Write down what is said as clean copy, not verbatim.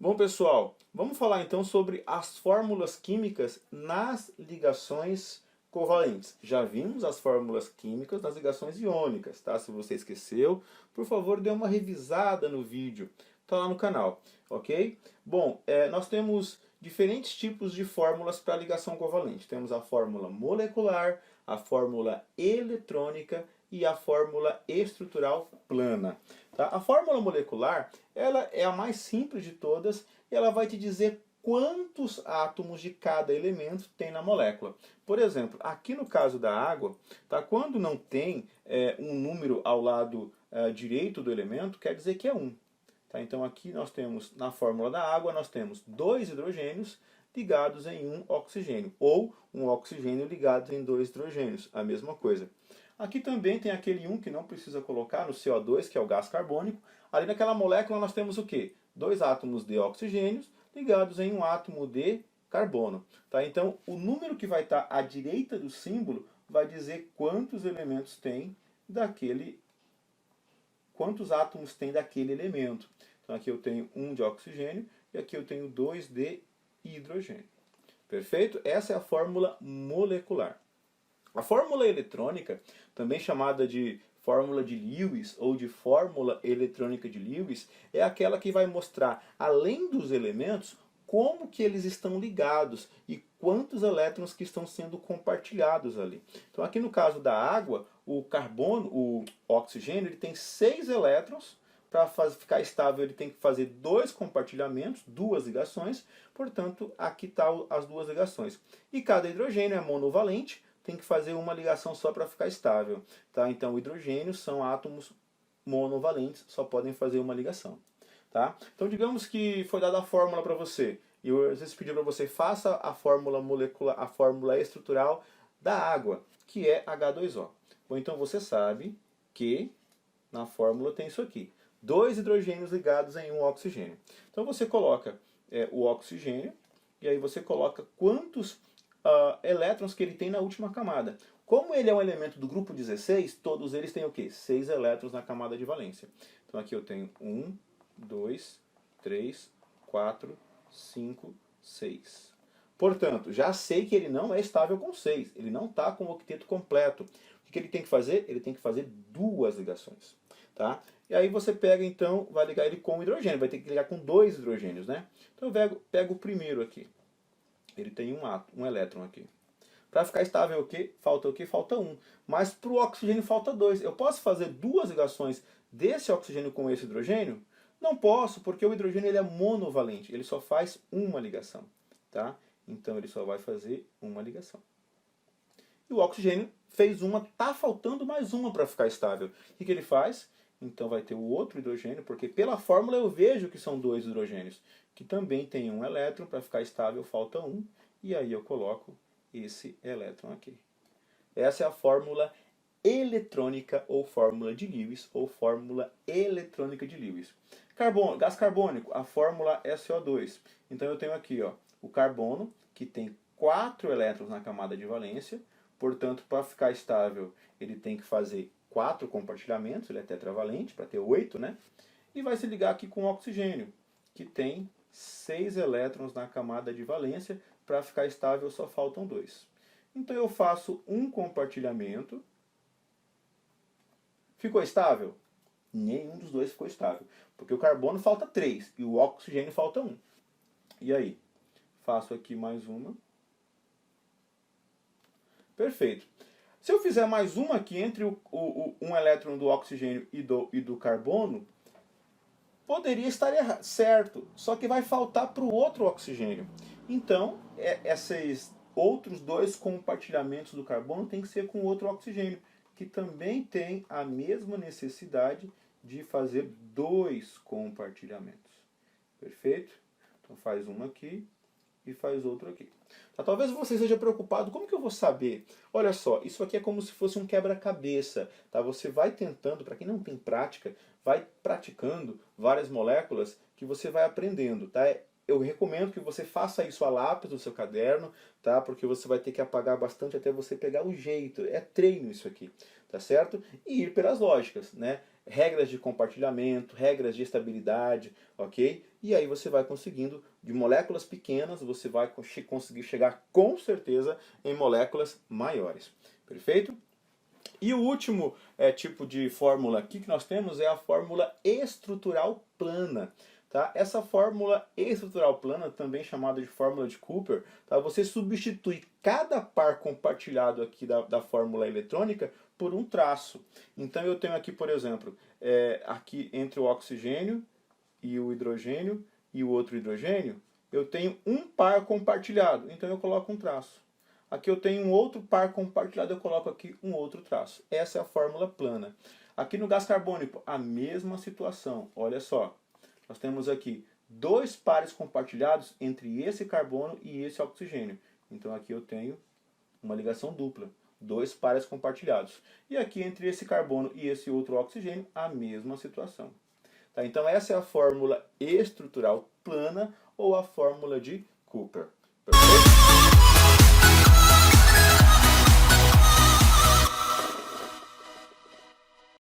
Bom, pessoal, vamos falar então sobre as fórmulas químicas nas ligações covalentes. Já vimos as fórmulas químicas nas ligações iônicas, tá? Se você esqueceu, por favor, dê uma revisada no vídeo, tá lá no canal, ok? Bom, nós temos diferentes tipos de fórmulas para ligação covalente. Temos a fórmula molecular, a fórmula eletrônica e a fórmula estrutural plana. Tá? A fórmula molecular, ela é a mais simples de todas e ela vai te dizer quantos átomos de cada elemento tem na molécula. Por exemplo, aqui no caso da água, tá? Quando não tem um número ao lado direito do elemento, quer dizer que é 1. Tá? Então aqui nós temos, na fórmula da água, nós temos 2 hidrogênios ligados em um oxigênio, ou um oxigênio ligado em 2 hidrogênios, a mesma coisa. Aqui também tem aquele 1 que não precisa colocar no CO2, que é o gás carbônico. Ali naquela molécula nós temos o quê? 2 átomos de oxigênios ligados em um átomo de carbono. Tá? Então o número que vai estar à direita do símbolo vai dizer quantos elementos tem daquele, quantos átomos tem daquele elemento. Então aqui eu tenho 1 de oxigênio e aqui eu tenho 2 de hidrogênio. Perfeito? Essa é a fórmula molecular. A fórmula eletrônica, também chamada de fórmula de Lewis ou de fórmula eletrônica de Lewis, é aquela que vai mostrar, além dos elementos, como que eles estão ligados e quantos elétrons que estão sendo compartilhados ali. Então aqui no caso da água, o carbono, o oxigênio, ele tem 6 elétrons. Para ficar estável ele tem que fazer 2 compartilhamentos, 2 ligações, portanto aqui estão as 2 ligações. E cada hidrogênio é monovalente, tem que fazer uma ligação só para ficar estável. Tá? Então hidrogênios são átomos monovalentes, só podem fazer uma ligação. Tá? Então digamos que foi dada a fórmula para você, e eu às vezes pedi para você faça a fórmula molecular, a fórmula estrutural da água, que é H2O. Ou então você sabe que na fórmula tem isso aqui. 2 hidrogênios ligados em um oxigênio. Então você coloca o oxigênio e aí você coloca quantos elétrons que ele tem na última camada. Como ele é um elemento do grupo 16, todos eles têm o quê? 6 elétrons na camada de valência. Então aqui eu tenho 1, 2, 3, 4, 5, 6. Portanto, já sei que ele não é estável com 6. Ele não está com o octeto completo. O que ele tem que fazer? Ele tem que fazer 2 ligações. Tá? E aí você pega, então, vai ligar ele com o hidrogênio. Vai ter que ligar com 2 hidrogênios, né? Então eu pego o primeiro aqui. Ele tem um elétron aqui. Para ficar estável o quê? Falta o quê? Falta 1. Mas para o oxigênio falta 2. Eu posso fazer 2 ligações desse oxigênio com esse hidrogênio? Não posso, porque o hidrogênio ele é monovalente. Ele só faz uma ligação. Tá? Então ele só vai fazer uma ligação. E o oxigênio fez uma, está faltando mais uma para ficar estável. O que ele faz? Então vai ter o outro hidrogênio, porque pela fórmula eu vejo que são 2 hidrogênios, que também tem um elétron, para ficar estável falta 1, e aí eu coloco esse elétron aqui. Essa é a fórmula eletrônica ou fórmula de Lewis ou fórmula eletrônica de Lewis. Gás carbônico, a fórmula é CO2. Então eu tenho aqui o carbono, que tem 4 elétrons na camada de valência, portanto para ficar estável ele tem que fazer 4 compartilhamentos, ele é tetravalente, para ter 8, né? E vai se ligar aqui com o oxigênio, que tem 6 elétrons na camada de valência, para ficar estável só faltam 2. Então eu faço um compartilhamento. Ficou estável? Nenhum dos dois ficou estável, porque o carbono falta 3 e o oxigênio falta 1. E aí? Faço aqui mais uma. Perfeito. Se eu fizer mais uma aqui entre um elétron do oxigênio e do carbono, poderia estar certo, só que vai faltar para o outro oxigênio. Então, esses outros 2 compartilhamentos do carbono tem que ser com outro oxigênio, que também tem a mesma necessidade de fazer 2 compartilhamentos. Perfeito? Então faz uma aqui e faz outro aqui. Tá, talvez você esteja preocupado, como que eu vou saber? Olha só, isso aqui é como se fosse um quebra-cabeça. Tá? Você vai tentando, para quem não tem prática, vai praticando várias moléculas que você vai aprendendo. Tá? Eu recomendo que você faça isso a lápis no seu caderno, tá? Porque você vai ter que apagar bastante até você pegar o jeito. É treino isso aqui, tá certo? E ir pelas lógicas, né? regras de compartilhamento, regras de estabilidade, ok? E aí você vai conseguindo, de moléculas pequenas, você vai conseguir chegar com certeza em moléculas maiores. Perfeito? E o último tipo de fórmula aqui que nós temos é a fórmula estrutural plana. Tá? Essa fórmula estrutural plana, também chamada de fórmula de Cooper, tá? Você substitui cada par compartilhado aqui da fórmula eletrônica por um traço. Então eu tenho aqui, por exemplo, aqui entre o oxigênio e o hidrogênio e o outro hidrogênio, eu tenho um par compartilhado, então eu coloco um traço. Aqui eu tenho um outro par compartilhado, eu coloco aqui um outro traço. Essa é a fórmula plana. Aqui no gás carbônico, a mesma situação. Olha só, nós temos aqui dois pares compartilhados entre esse carbono e esse oxigênio. Então aqui eu tenho uma ligação dupla, dois pares compartilhados. E aqui entre esse carbono e esse outro oxigênio, a mesma situação. Tá? Então essa é a fórmula estrutural plana ou a fórmula de Cooper. Perfeito?